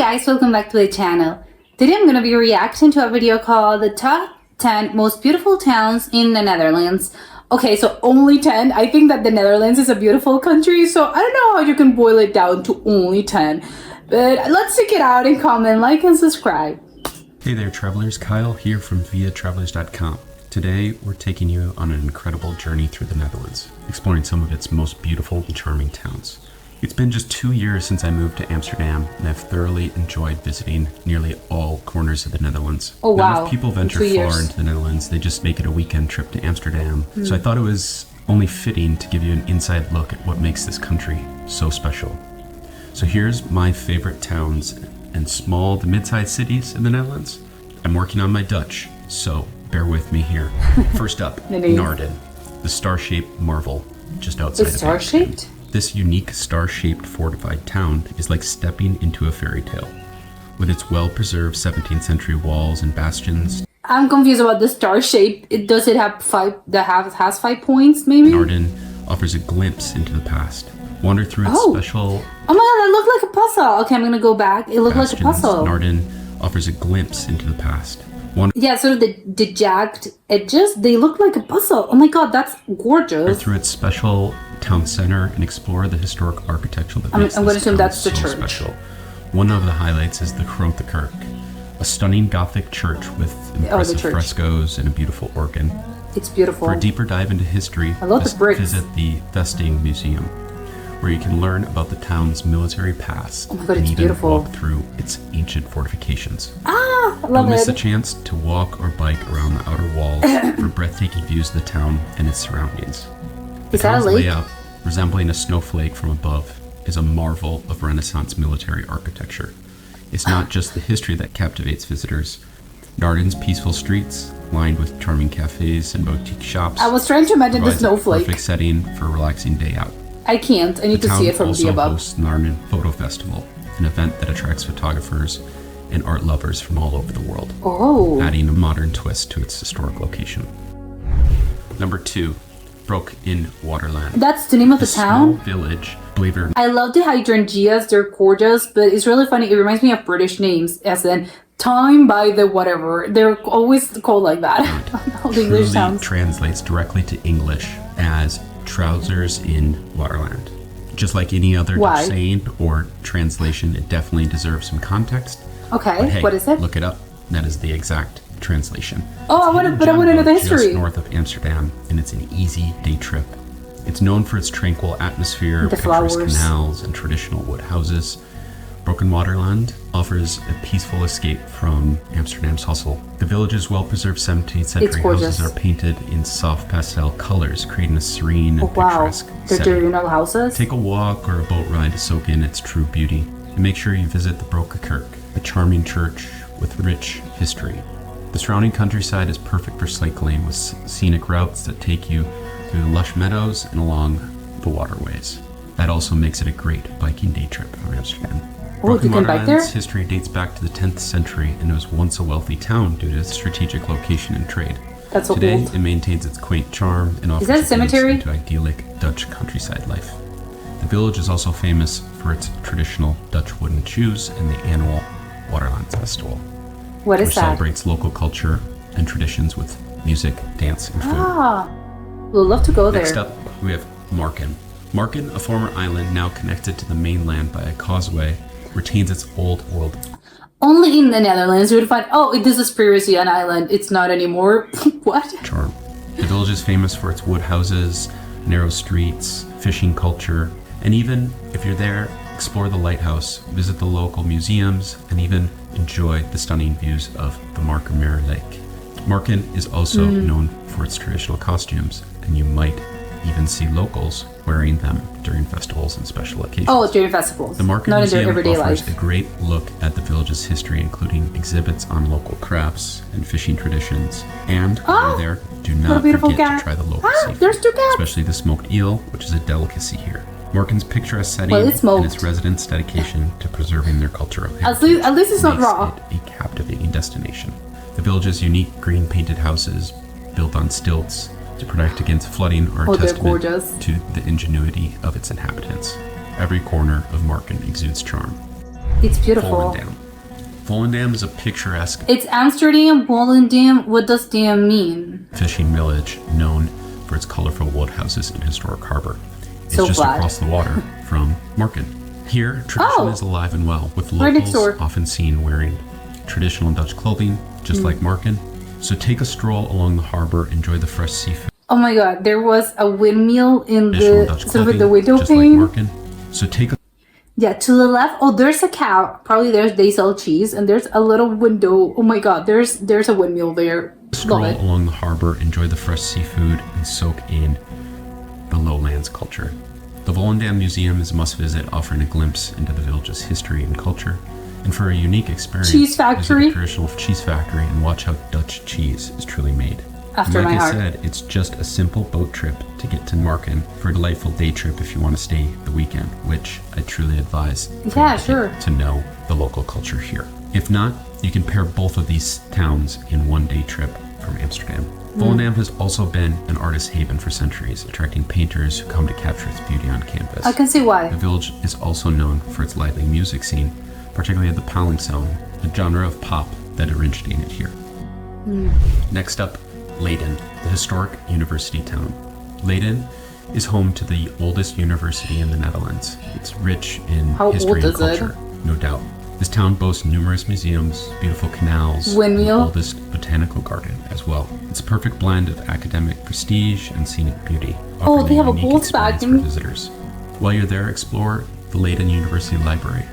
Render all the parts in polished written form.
guys, welcome back to the channel. Today I'm going to be reacting to a video called the top 10 most beautiful towns in the Netherlands. Okay, so only 10. I think that the Netherlands is a beautiful country, so I don't know how you can boil it down to only 10. But let's check it out and comment, like, and subscribe. Hey there travelers, Kyle here from viatravelers.com. Today we're taking you on an incredible journey through the Netherlands, exploring some of its most beautiful and charming towns. It's been just 2 years since I moved to Amsterdam, and I've thoroughly enjoyed visiting nearly all corners of the Netherlands. Oh wow. Now, if people venture far into the Netherlands, they just make it a weekend trip to Amsterdam. So I thought it was only fitting to give you an inside look at what makes this country so special. So here's my favorite towns and small to mid-sized cities in the Netherlands. I'm working on my Dutch, so bear with me here. First up, Naarden, the star-shaped marvel just outside of Amsterdam. Star-shaped? This unique star-shaped fortified town is like stepping into a fairy tale. With its well-preserved 17th century walls and bastions. I'm confused about the star shape. Does it have has 5 points maybe? Naarden offers a glimpse into the past. Wander through its special... Oh my god, that looked like a puzzle. Okay, I'm gonna go back. It looked like a puzzle. Naarden offers a glimpse into the past. Yeah, sort of the jagged edges, they look like a puzzle. Oh my god, that's gorgeous. Through its special town center and explore the historic architecture that makes I'm going to assume that's the so church. Special. One of the highlights is the Grote Kerk, a stunning Gothic church with impressive frescoes and a beautiful organ. It's beautiful. For a deeper dive into history, I love the bricks. Visit the Vesting Museum, where you can learn about the town's military past and even beautiful. walk through its ancient fortifications. I love Don't miss a chance to walk or bike around the outer walls for breathtaking views of the town and its surroundings. The town's layout, resembling a snowflake from above, is a marvel of Renaissance military architecture. It's not just the history that captivates visitors. Naarden's peaceful streets, lined with charming cafes and boutique shops, I was trying to imagine the snowflake. A perfect setting for a relaxing day out. I can't. I need to see it from the above. The town also hosts Naarden Photo Festival, an event that attracts photographers and art lovers from all over the world, adding a modern twist to its historic location. Number 2, Broek in Waterland. That's the name of the town? Small village, believe it or not. I love the hydrangeas. They're gorgeous, but it's really funny. It reminds me of British names, as in time by the whatever. They're always called like that. How the English sounds. Translates directly to English as trousers in Waterland. Just like any other Dutch saying or translation, it definitely deserves some context. Okay, but hey, what is it? Look it up. That is the exact translation. Oh, I want to know the history. Just north of Amsterdam, and it's an easy day trip. It's known for its tranquil atmosphere, picturesque canals, and traditional wood houses. Broek in Waterland offers a peaceful escape from Amsterdam's hustle. The village's well-preserved 17th century houses are painted in soft pastel colors, creating a serene and picturesque setting. They're real houses? Take a walk or a boat ride to soak in its true beauty. And make sure you visit the Grote Kerk, a charming church with rich history. The surrounding countryside is perfect for cycling, with scenic routes that take you through the lush meadows and along the waterways. That also makes it a great biking day trip from Amsterdam. Oh, you can bike there? Its history dates back to the 10th century, and it was once a wealthy town due to its strategic location and trade. That's so Today, old. it maintains its quaint charm and offers a glimpse into idyllic Dutch countryside life. The village is also famous for its traditional Dutch wooden shoes and the annual Waterland Festival. What is which that? Celebrates local culture and traditions with music, dance, and food. We'll love to go there. Next up, we have Marken. Marken, a former island now connected to the mainland by a causeway, retains its old world. Only in the Netherlands you would find, this is previously an island. It's not anymore. What? Charm. The village is famous for its wood houses, narrow streets, fishing culture, and even if you're there, explore the lighthouse, visit the local museums, and even enjoy the stunning views of the Markermeer Lake. Marken is also known for its traditional costumes, and you might even see locals wearing them during festivals and special occasions. Oh, during festivals. The Marken not Museum in their everyday offers life. a great look at the village's history, including exhibits on local crafts and fishing traditions. And while you're there, do not forget to try the local seafood, there's 2 cats. especially the smoked eel, which is a delicacy here. Marken's picturesque setting and its residents' dedication to preserving their cultural heritage at least it's not raw. makes it a captivating destination. The village's unique green painted houses, built on stilts to protect against flooding, are a testament to the ingenuity of its inhabitants. Every corner of Marken exudes charm. It's beautiful. Volendam. Volendam is a picturesque It's Amsterdam, Volendam. What does dam mean? fishing village known for its colorful wood houses and historic harbor. It's So just glad. across the water from Marken. Here, tradition is alive and well, with Right next locals door. often seen wearing traditional Dutch clothing, just like Marken. So take a stroll along the harbor, enjoy the fresh seafood, Oh my god, there was a windmill in traditional the Dutch sort of clothing, like the window just like pane. Marken. So take a Yeah, to the left. Oh, there's a cow. Probably they sell cheese, and there's a little window. Oh my god, there's a windmill there. stroll Love it. along the harbor, enjoy the fresh seafood, and soak in the lowlands culture. The Volendam Museum is a must visit, offering a glimpse into the village's history and culture. And for a unique experience, Cheese factory. visit a traditional cheese factory and watch how Dutch cheese is truly made. After And my like I heart. said, it's just a simple boat trip to get to Marken for a delightful day trip if you want to stay the weekend, which I truly advise for Yeah, you to sure. get to know the local culture here. If not, you can pair both of these towns in one day trip from Amsterdam. Volendam has also been an artist haven for centuries, attracting painters who come to capture its beauty on canvas. I can see The why. village is also known for its lively music scene, particularly the Paling song, a genre of pop that originated here. Next up, Leiden, the historic university town. Leiden is home to the oldest university in the Netherlands. It's rich in How history old and is it? culture, no doubt. This town boasts numerous museums, beautiful canals, and the Windmill? oldest botanical garden as well. It's a perfect blend of academic prestige and scenic beauty, Oh, offering they have a unique Volkswagen. experience for visitors. While you're there, explore the Leiden University Library,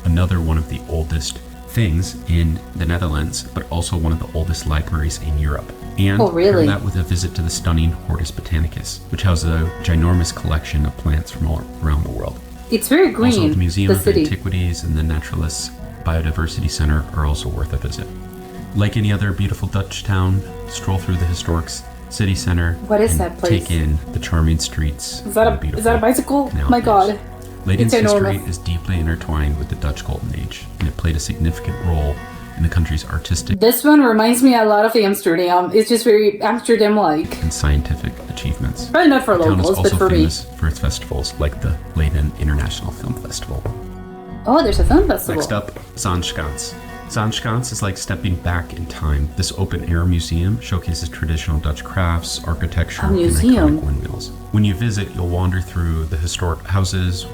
another one of the oldest things in the Netherlands, but also one of the oldest libraries in Europe. And Oh, really? pair that with a visit to the stunning Hortus Botanicus, which houses a ginormous collection of plants from all around the world. It's very green. Also, the Museum the of city. Antiquities and the Naturalists Biodiversity Center are also worth a visit. Like any other beautiful Dutch town, stroll through the historic city center. What is and that place? Take in the charming streets. Is that and the a is that a beautiful bicycle? canal My views. god. Leiden's It's history enormous. is deeply intertwined with the Dutch Golden Age, and it played a significant role in the country's artistic This one reminds me a lot of Amsterdam. It's just very Amsterdam-like. and scientific achievements. Probably not for The town is locals, but also for me. famous for its festivals, like the Leiden International Film Festival. Oh, there's a film festival. Next up, Zaanschans. Zaanschans is like stepping back in time. This open-air museum showcases traditional Dutch crafts, architecture, A and museum. iconic windmills. When you visit, you'll wander through the historic houses,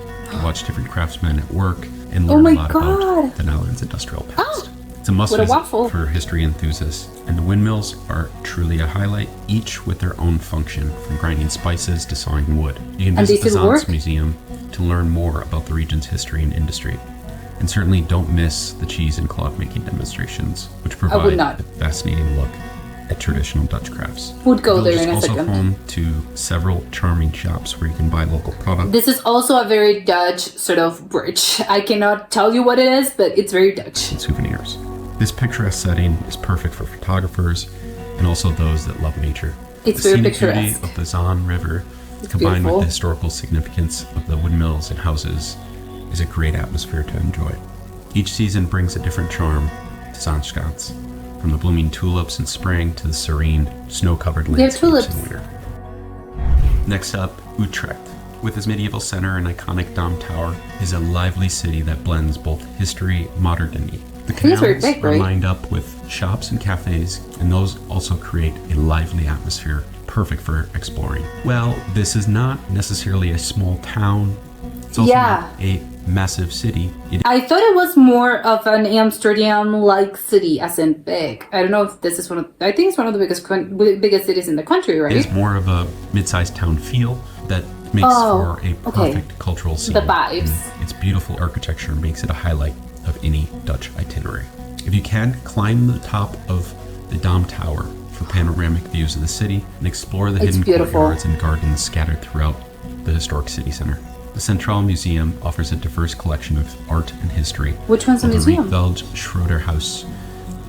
watch different craftsmen at work, and Oh learn my a lot God. about the Netherlands' industrial past. It's a must What a visit waffle. for history enthusiasts, and the windmills are truly a highlight, each with their own function, from grinding spices to sawing wood. You can And they visit the still Zaans work? Museum to learn more about the region's history and industry. And certainly don't miss the cheese and cloth making demonstrations, which provide not. a fascinating look at traditional Dutch crafts. Would go The there village in a is also second. home to several charming shops where you can buy local products. This is also a very Dutch sort of bridge. I cannot tell you what it is, but it's very Dutch. And souvenirs. This picturesque setting is perfect for photographers and also those that love nature. It's the very scenic beauty picturesque. of the Zaan River, combined beautiful. with the historical significance of the windmills and houses, is a great atmosphere to enjoy. Each season brings a different charm to Zaanschans, from the blooming tulips in spring to the serene, snow-covered have landscapes tulips. in winter. Next up, Utrecht. With its medieval center and iconic Dom Tower, is a lively city that blends both history and modernity. The think it's very canals big, are right? lined up with shops and cafes, and those also create a lively atmosphere, perfect for exploring. Well, this is not necessarily a small town. It's also Yeah. not a massive city. It I thought it was more of an Amsterdam-like city, as in big. I don't know if this is one of. I think it's one of the biggest cities in the country, right? is more of a mid-sized town feel that makes Oh, for a okay. perfect cultural scene. The vibes. And its beautiful architecture makes it a highlight of any Dutch itinerary. If you can, climb the top of the Dom Tower for panoramic views of the city and explore the It's hidden beautiful. courtyards and gardens scattered throughout the historic city center. The Centraal Museum offers a diverse collection of art and history. Which one's a while museum? The Rietveld Schroeder House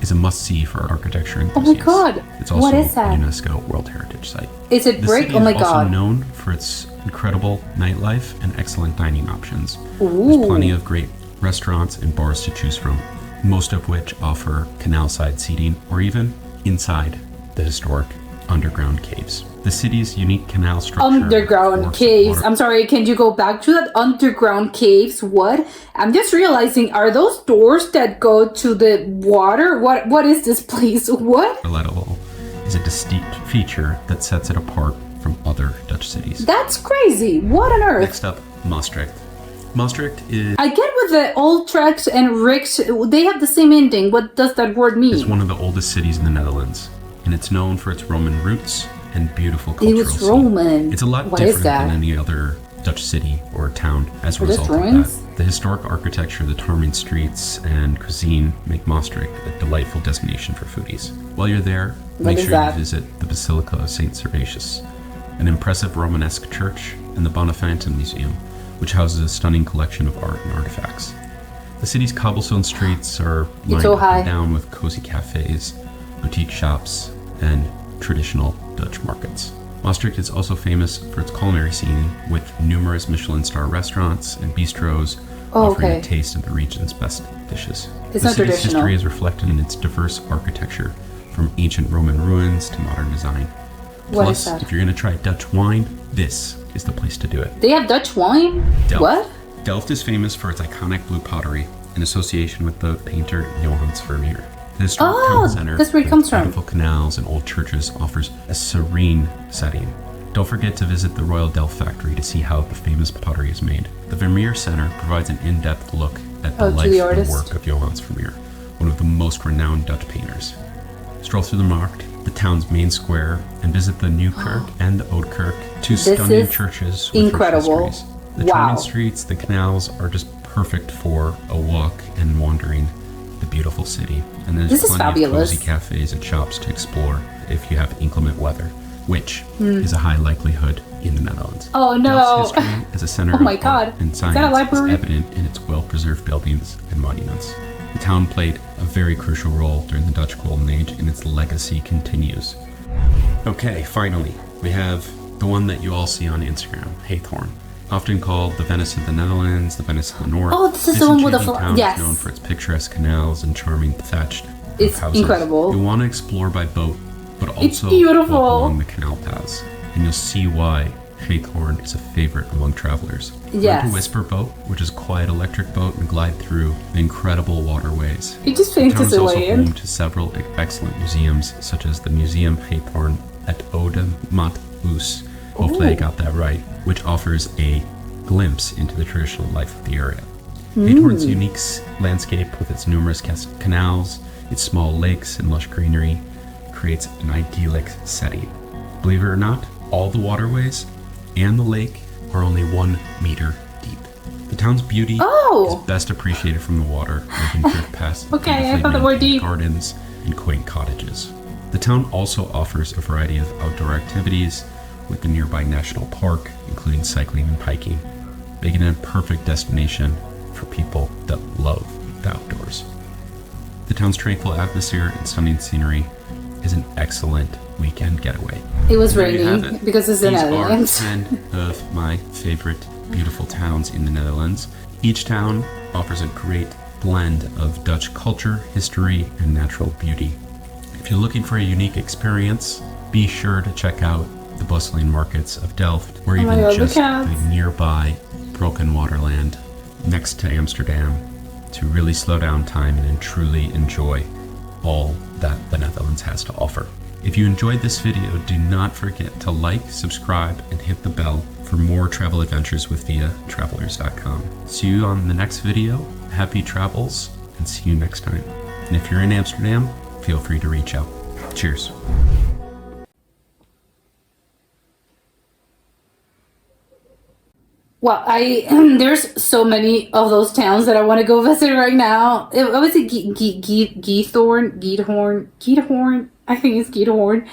is a must-see for architecture Oh my enthusiasts. God. It's also What is that? a UNESCO World Heritage Site. Is it The brick? city Oh my is also god. known for its incredible nightlife and excellent dining options. Ooh. There's plenty of great restaurants and bars to choose from, most of which offer canal-side seating or even inside the historic underground caves. The city's unique canal structure. Underground works caves. water- I'm sorry, can you go back to that? Underground caves? What? I'm just realizing, are those doors that go to the water? What is this place? What? level is a distinct feature that sets it apart from other Dutch cities. That's crazy. What on earth? Next up, Maastricht. Maastricht is I get with the Utrecht and Richt, they have the same ending. What does that word mean? one of the oldest cities in the Netherlands, and it's known for its Roman roots and beautiful It cultural was scene. Roman. It's a lot What is different that? than any other Dutch city or town as a Are those result of ruins? that. The historic architecture, the charming streets, and cuisine make Maastricht a delightful destination for foodies. While you're there, make is sure that? you visit the Basilica of St. Servatius, an impressive Romanesque church, and the Bonnefante Museum, which houses a stunning collection of art and artifacts. The city's cobblestone streets are lined so up high. and down with cozy cafes, boutique shops, and traditional Dutch markets. Maastricht is also famous for its culinary scene, with numerous Michelin star restaurants and bistros offering okay. a taste of the region's best dishes. It's the not city's traditional. history is reflected in its diverse architecture, from ancient Roman ruins to modern design. What Plus, is that? if you're going to try Dutch wine, this is the place to do it. They have Dutch wine? Delft. What? Delft is famous for its iconic blue pottery in association with the painter Johannes Vermeer. The historic Oh, town center that's where it with comes from. beautiful canals and old churches offers a serene setting. Don't forget to visit the Royal Delft factory to see how the famous pottery is made. The Vermeer Center provides an in-depth look at the Oh, to life the and artist. work of Johannes Vermeer, one of the most renowned Dutch painters. Stroll through the Markt, the town's main square, and visit the New Kirk and the Oud Kirk, two This stunning is churches with rich incredible. histories. The Wow. charming streets, the canals are just perfect for a walk and wandering the beautiful city. And there's This is plenty fabulous. of cozy cafes and shops to explore if you have inclement weather, which is a high likelihood in the Netherlands. Oh, no. Delft's history as a center Oh my of God. art and Is that a science library? is evident in its well-preserved buildings and monuments. The town played a very crucial role during the Dutch Golden Age, and its legacy continues. Okay, finally, we have the one that you all see on Instagram, Haythorn. Often called the Venice of the Netherlands, the Venice of the North. Oh, this is the one with the enchanting fl- town yes. is known for its picturesque canals and charming thatched It's houses. incredible. You'll want to explore by boat, but It's also beautiful. walk along the canal paths, and you'll see why Haythorn is a favorite among travelers. Yes. Rent a Whisper boat, which is a quiet electric boat, and glide through the incredible waterways. It just The faints town us is also away. home to several excellent museums, such as the Museum Haythorn at Oude Maat Oos. Hopefully I got that right, which offers a glimpse into the traditional life of the area. Haythorn's unique landscape with its numerous canals, its small lakes and lush greenery creates an idyllic setting. Believe it or not, all the waterways and the lake are only 1 meter deep. The town's beauty Oh. is best appreciated from the water. You can drift past Okay, I beautifully thought they were maintained deep. gardens and quaint cottages. The town also offers a variety of outdoor activities with the nearby national park, including cycling and hiking, making it a perfect destination for people that love the outdoors. The town's tranquil atmosphere and stunning scenery is an excellent weekend getaway. It was There you have raining it. because it's the These Netherlands. are 10 of my favorite beautiful towns in the Netherlands. Each town offers a great blend of Dutch culture, history, and natural beauty. If you're looking for a unique experience, be sure to check out the bustling markets of Delft, or Oh my even God, the just cats. the nearby Broken Waterland next to Amsterdam to really slow down time and truly enjoy all that the Netherlands has to offer. If you enjoyed this video, do not forget to like, subscribe, and hit the bell for more travel adventures with viatravelers.com. See you on the next video. Happy travels, and see you next time. And if you're in Amsterdam, feel free to reach out. Cheers. Well, I there's so many of those towns that I want to go visit right now. What was it? Giethorn? I think it's Giethorn.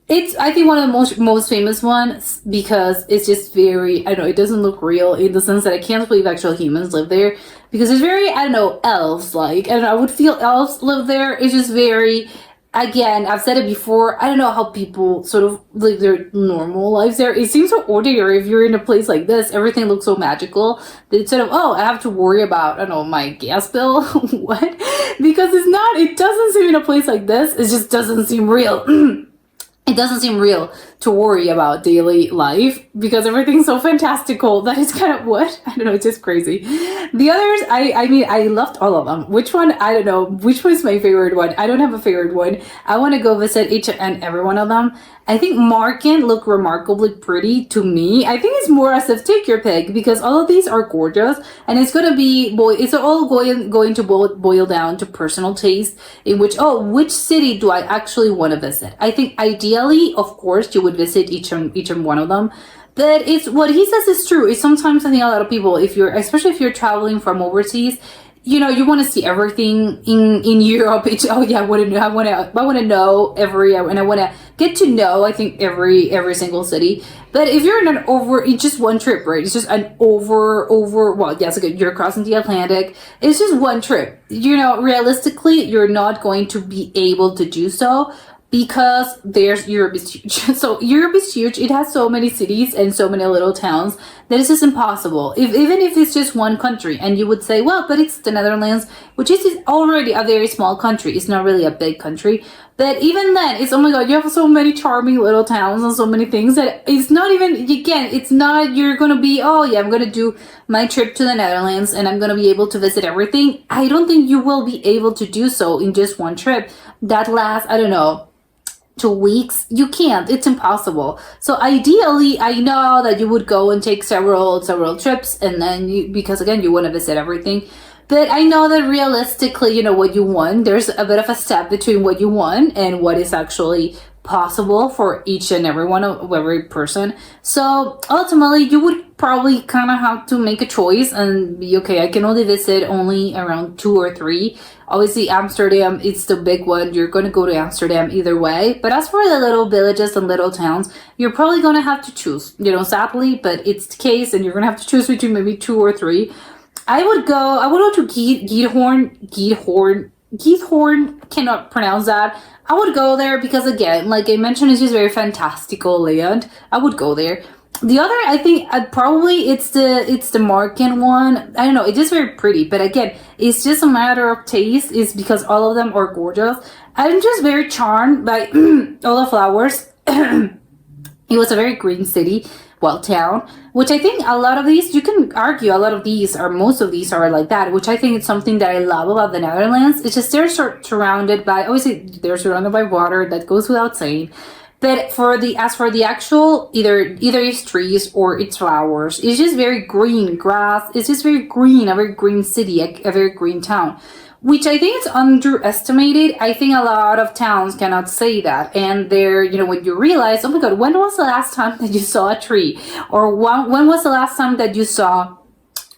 It's I think one of the most famous ones because it's just very I don't know. It doesn't look real in the sense that I can't believe actual humans live there because it's very I don't know elves like I don't know. I would feel elves live there. It's just very. Again, I've said it before, I don't know how people sort of live their normal lives there. It seems so ordinary if you're in a place like this. Everything looks so magical that instead of, oh, I have to worry about, I don't know, my gas bill. What? Because it's not, it doesn't seem in a place like this. It just doesn't seem real. it doesn't seem real to worry about daily life because everything's so fantastical that it's kind of what I don't know, it's just crazy. The others, I mean, I loved all of them. Which one? I don't know. Which one's my favorite one? I don't have a favorite one. I want to go visit each and every one of them. I think Marken look remarkably pretty to me. I think it's more as if take your pick because all of these are gorgeous and it's gonna be it's all going to boil down to personal taste in which city do I actually want to visit. I think ideally, of course, you would visit each and one of them. But it's what he says is true. It's sometimes I think a lot of people, especially if you're traveling from overseas, you know, you want to see everything in Europe. I want to know and I want to get to know, I think, every single city. But if you're in it's just one trip, right? It's just an well, yes, okay, you're crossing the Atlantic. It's just one trip. You know, realistically, you're not going to be able to do so because Europe is huge. So Europe is huge. It has so many cities and so many little towns that it's just impossible. Even if it's just one country, and you would say, well, but it's the Netherlands, which is already a very small country. It's not really a big country. But even then, it's, oh my God, you have so many charming little towns and so many things that it's not even, again, it's not, you're going to be, oh yeah, I'm going to do my trip to the Netherlands and I'm going to be able to visit everything. I don't think you will be able to do so in just one trip. That lasts, I don't know, 2 weeks. You can't. It's impossible. So ideally, I know that you would go and take several trips, and then because again, you want to visit everything. But I know that realistically, you know, what you want, there's a bit of a step between what you want and what is actually possible for each and every person. So ultimately, you would probably kind of have to make a choice and be okay. I can only visit only around 2 or 3. Obviously, Amsterdam, it's the big one. You're going to go to Amsterdam either way. But as for the little villages and little towns, you're probably going to have to choose, you know, sadly, but it's the case, and you're going to have to choose between maybe 2 or 3. I would go to Giethoorn, cannot pronounce that. I would go there because, again, like I mentioned, it's just very fantastical land. I would go there. The other, I think, probably it's the Marken one. I don't know. It's just very pretty, but again, it's just a matter of taste. It's because all of them are gorgeous. I'm just very charmed by all the flowers. It was a very green city, town, which I think a lot of these, you can argue a lot of these, or most of these are like that, which I think is something that I love about the Netherlands. It's just they're surrounded by, obviously, they're surrounded by water, that goes without saying. But as for the actual, either it's trees or it's flowers, it's just very green grass. It's just very green, a very green city, a very green town, which I think is underestimated. I think a lot of towns cannot say that. And they're, you know, when you realize, oh my God, when was the last time that you saw a tree? Or when was the last time that you saw,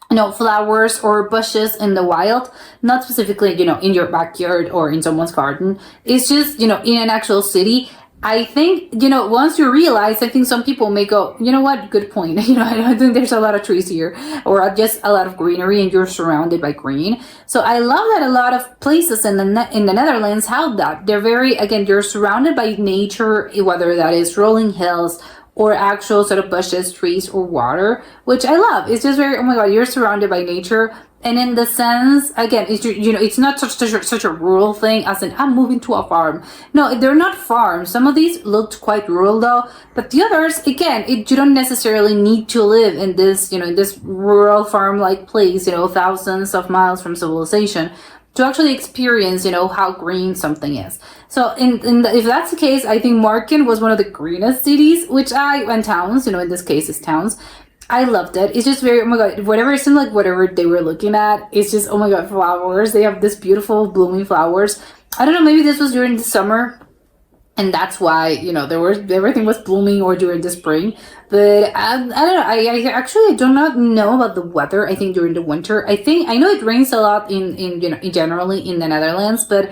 you know, flowers or bushes in the wild? Not specifically, you know, in your backyard or in someone's garden. It's just, you know, in an actual city. I think, you know, once you realize, I think some people may go, you know what, good point. You know, I think there's a lot of trees here or just a lot of greenery and you're surrounded by green. So I love that a lot of places in the Netherlands have that. They're very, again, you're surrounded by nature, whether that is rolling hills or actual sort of bushes, trees, or water, which I love. It's just very, oh my God, you're surrounded by nature. And in the sense, again, it's, you know, it's not such a rural thing as in, I'm moving to a farm. No, they're not farms. Some of these looked quite rural though, but the others, again, you don't necessarily need to live in this, you know, in this rural farm-like place, you know, thousands of miles from civilization to actually experience, you know, how green something is. So if that's the case, I think Marken was one of the greenest cities, and towns, you know, in this case it's towns. I loved it. It's just very, oh my God, whatever, it seemed like whatever they were looking at, it's just, oh my God, flowers. They have this beautiful blooming flowers. I don't know, maybe this was during the summer and that's why, you know, everything was blooming, or during the spring. But I don't know. I actually do not know about the weather. I think during the winter, I know it rains a lot generally in the Netherlands, but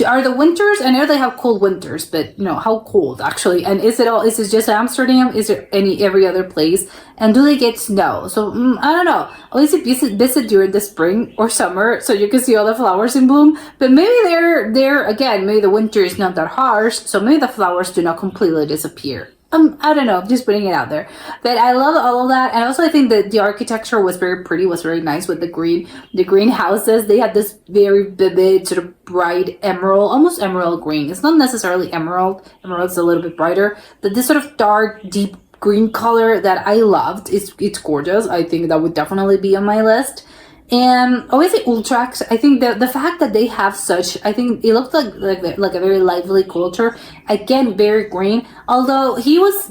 are the winters, I know they have cold winters, but you know, how cold actually? And is it just Amsterdam? Is there every other place? And do they get snow? So I don't know. Always visit during the spring or summer so you can see all the flowers in bloom. But maybe they're again, maybe the winter is not that harsh, so maybe the flowers do not completely disappear. I don't know, just putting it out there. But I love all of that, and also I think that the architecture was very pretty, was very nice with the green houses. They had this very vivid, sort of bright emerald, almost emerald green. It's not necessarily emerald. Emerald's a little bit brighter, but this sort of dark, deep green color that I loved. It's gorgeous. I think that would definitely be on my list. And obviously Utrecht, I think the fact that they have such, I think it looked like a very lively culture. Again, very green. Although he was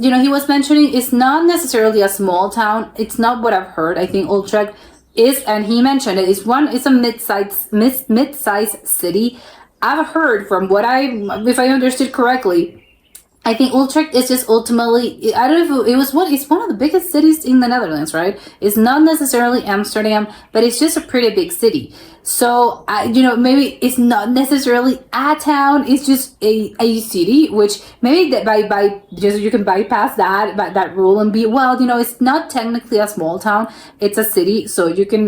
mentioning it's not necessarily a small town. It's not what I've heard. I think Utrecht is, and he mentioned it, it's a mid-sized city. I've heard from if I understood correctly, I think Utrecht is just ultimately, I don't know if it's one of the biggest cities in the Netherlands, right? It's not necessarily Amsterdam, but it's just a pretty big city. So, maybe it's not necessarily a town, it's just a city, which maybe that by just you can bypass that rule and be, it's not technically a small town, it's a city, so you can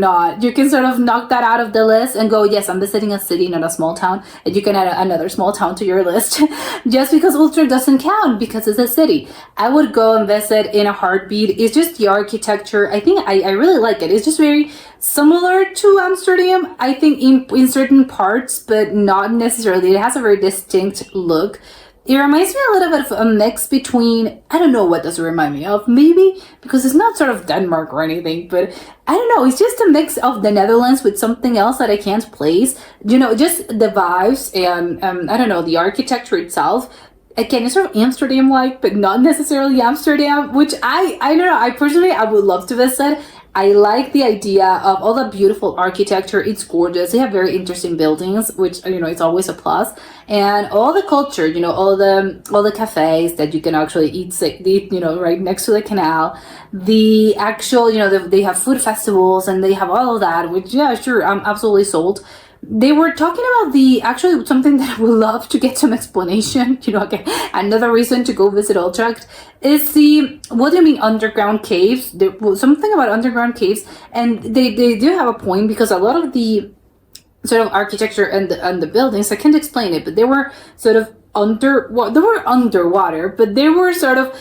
sort of knock that out of the list and go, yes, I'm visiting a city, not a small town, and you can add another small town to your list, just because Utrecht doesn't count because it's a city. I would go and visit in a heartbeat. It's just the architecture. I think I really like it. It's just very similar to Amsterdam, I think, in certain parts, but not necessarily. It has a very distinct look. It reminds me a little bit of a mix between, I don't know what does it remind me of, maybe, because it's not sort of Denmark or anything, but I don't know, it's just a mix of the Netherlands with something else that I can't place. Just the vibes and, I don't know, the architecture itself. Again, it's sort of Amsterdam-like, but not necessarily Amsterdam, which I don't know, I personally would love to visit. I like the idea of all the beautiful architecture. It's gorgeous. They have very interesting buildings, which, it's always a plus. And all the culture, all the cafes that you can actually eat, right next to the canal. The actual, they have food festivals and they have all of that, which, yeah, sure, I'm absolutely sold. They were talking about something that I would love to get some explanation. Again, another reason to go visit Utrecht is what do you mean underground caves? There was something about underground caves, and they do have a point, because a lot of the sort of architecture and the buildings, I can't explain it, but they were sort of underwater, but they were sort of,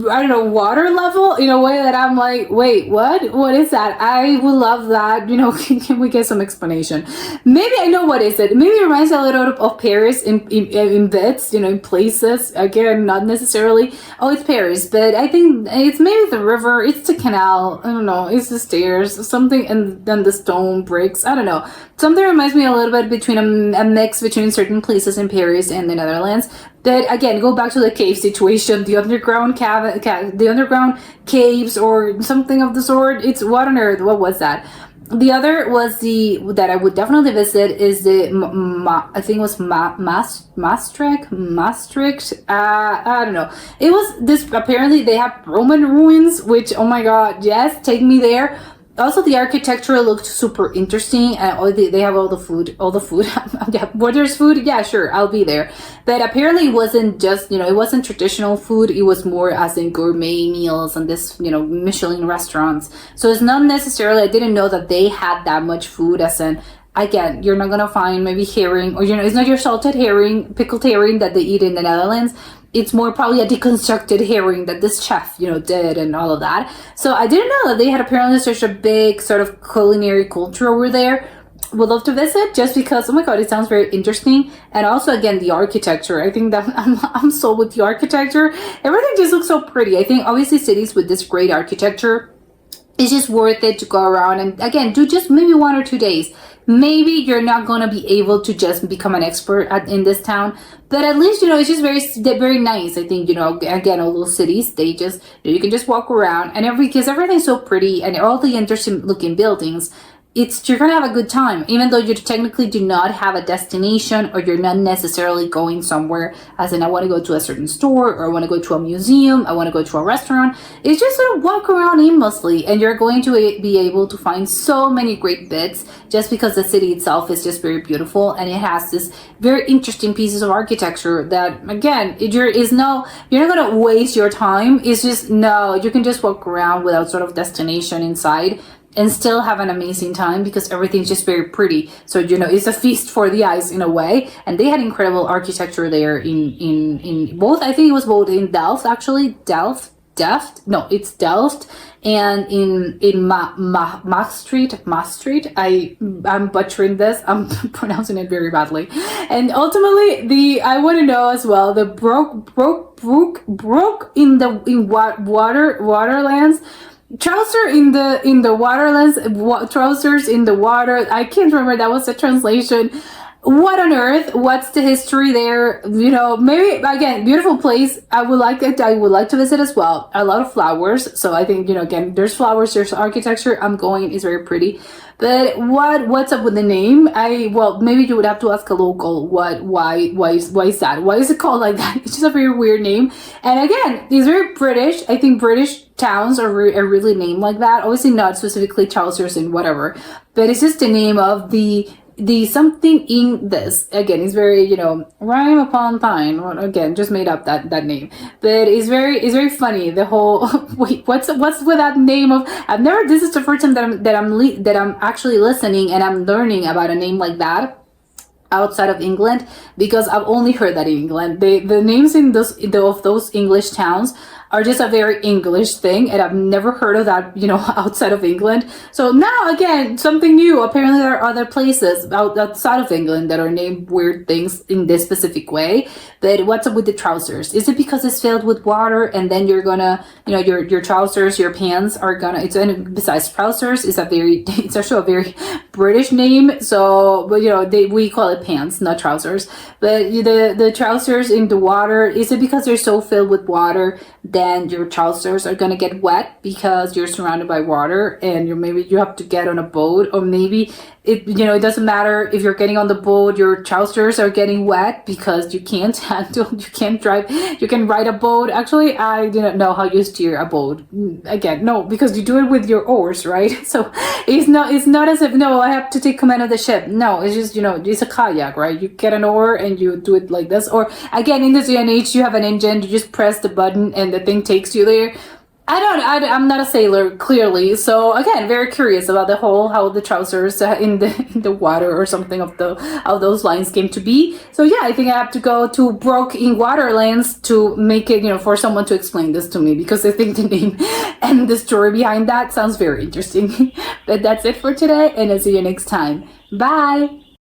I don't know, water level in a way that I'm like, wait, what is that? I would love that. Can we get some explanation? Maybe I know what is it. Maybe it reminds me a little of Paris in bits, in places. Again, not necessarily, it's Paris, but I think it's maybe the river, it's the canal, I don't know, it's the stairs, something, and then the stone bricks, I don't know. Something reminds me a little bit between a mix between certain places in Paris and the Netherlands. But again, go back to the cave situation, the underground the underground caves or something of the sort. It's what on earth? What was that? The other was that I would definitely visit is I think it was Maastricht. I don't know. It was this. Apparently, they have Roman ruins, which, oh my god, yes, take me there. Also, the architecture looked super interesting, and they have all the food. Yeah, where there's food, yeah, sure, I'll be there. But apparently it wasn't just, it wasn't traditional food. It was more as in gourmet meals and this, Michelin restaurants. So it's not necessarily, I didn't know that they had that much food, as in, again, you're not going to find maybe herring, or, it's not your salted herring, pickled herring that they eat in the Netherlands. It's more probably a deconstructed herring that this chef, did and all of that. So I didn't know that they had apparently such a big sort of culinary culture over there. Would love to visit just because, oh my god, it sounds very interesting. And also, again, the architecture. I think that I'm sold with the architecture. Everything just looks so pretty. I think obviously cities with this great architecture, it's just worth it to go around and, again, do just maybe 1 or 2 days. Maybe you're not going to be able to just become an expert in this town, but at least, it's just very, very nice. I think, again, all those cities, they just, you can just walk around and because everything's so pretty and all the interesting looking buildings, you're gonna have a good time, even though you technically do not have a destination, or you're not necessarily going somewhere as in, I want to go to a certain store, or I want to go to a museum, I want to go to a restaurant. It's just sort of walk around aimlessly, and you're going to be able to find so many great bits, just because the city itself is just very beautiful, and it has this very interesting pieces of architecture that, again, you're not gonna waste your time. It's just, no, you can just walk around without sort of destination inside. and still have an amazing time because everything's just very pretty. So it's a feast for the eyes in a way. And they had incredible architecture there in both. I think it was both in Delft, actually. It's Delft, and in Maastricht. I'm butchering this. I'm pronouncing it very badly. And ultimately, I want to know as well the broke in waterlands. Trousers in the waterlands, trousers in the water. I can't remember, that was the translation. What on earth? What's the history there? Maybe again, beautiful place. I would like to visit as well. A lot of flowers. So I think, again, there's flowers, there's architecture. It's very pretty. But what's up with the name? Maybe you would have to ask a local why is that? Why is it called like that? It's just a very weird name. And again, it's very British. I think British towns are really named like that. Obviously not specifically trousers and whatever, but it's just the name of the something in this. Again, it's very, rhyme upon time. Again, just made up that name. But it's very funny. The whole, wait, what's with that name of, this is the first time that I'm actually listening and I'm learning about a name like that outside of England, because I've only heard that in England. The names of those English towns are just a very English thing, and I've never heard of that, outside of England. So now, again, something new. Apparently there are other places outside of England that are named weird things in this specific way. But what's up with the trousers? Is it because it's filled with water, and then you're gonna, your trousers, your pants are gonna, besides trousers, it's also a very British name. So, but we call it pants, not trousers. But the trousers in the water, is it because they're so filled with water then your trousers are gonna get wet because you're surrounded by water, and maybe you have to get on a boat, or maybe it doesn't matter if you're getting on the boat, your trousers are getting wet because you can't drive, you can ride a boat. Actually, I didn't know how you steer a boat. Again, no, because you do it with your oars, right? So it's not as if, I have to take command of the ship. No, it's just, it's a kayak, right? You get an oar and you do it like this. Or again, in this day and age, you have an engine, you just press the button and the thing takes you there. I'm not a sailor, clearly. So again, very curious about how the trousers in the water or something of those lines came to be. So yeah, I think I have to go to Broke in Waterlands to make it, for someone to explain this to me, because I think the name and the story behind that sounds very interesting. But that's it for today, and I'll see you next time. Bye!